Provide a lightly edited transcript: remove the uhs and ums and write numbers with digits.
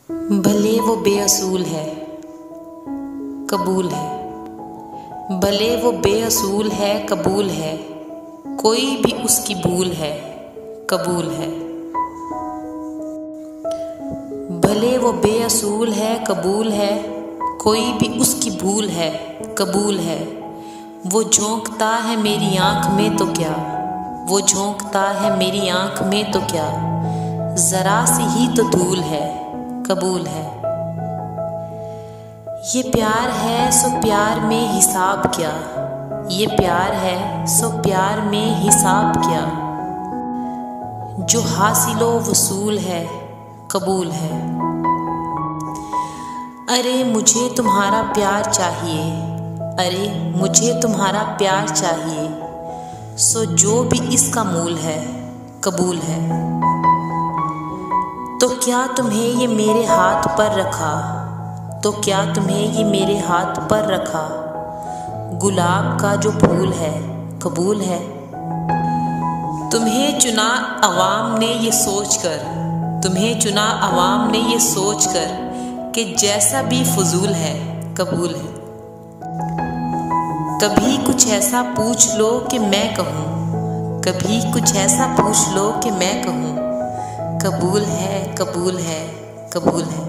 भले वो बेअसूल है, कबूल है। भले वो बेअसूल है, कबूल है। कोई भी उसकी भूल है, कबूल है। भले वो बेअसूल है, कबूल है। कोई भी उसकी भूल है, कबूल है। वो झोंकता है मेरी आँख में तो क्या, वो झोंकता है मेरी आँख में तो क्या। जरा सी ही तो धूल है, कबूल है। ये प्यार है सो प्यार में हिसाब क्या, ये प्यार है सो प्यार में हिसाब क्या। जो हासिलो वसूल है, कबूल है। अरे मुझे तुम्हारा प्यार चाहिए, अरे मुझे तुम्हारा प्यार चाहिए। सो जो भी इसका मूल है, कबूल है। तो क्या तुम्हें ये मेरे हाथ पर रखा, तो क्या तुम्हें ये मेरे हाथ पर रखा। गुलाब का जो फूल है, कबूल है। तुम्हें चुना अवाम ने ये सोचकर, तुम्हें चुना अवाम ने ये सोचकर कि जैसा भी फजूल है, कबूल है। कभी कुछ ऐसा पूछ लो कि मैं कहूँ, कभी कुछ ऐसा पूछ लो कि मैं कहूँ। कबूल है, कबूल है, कबूल है।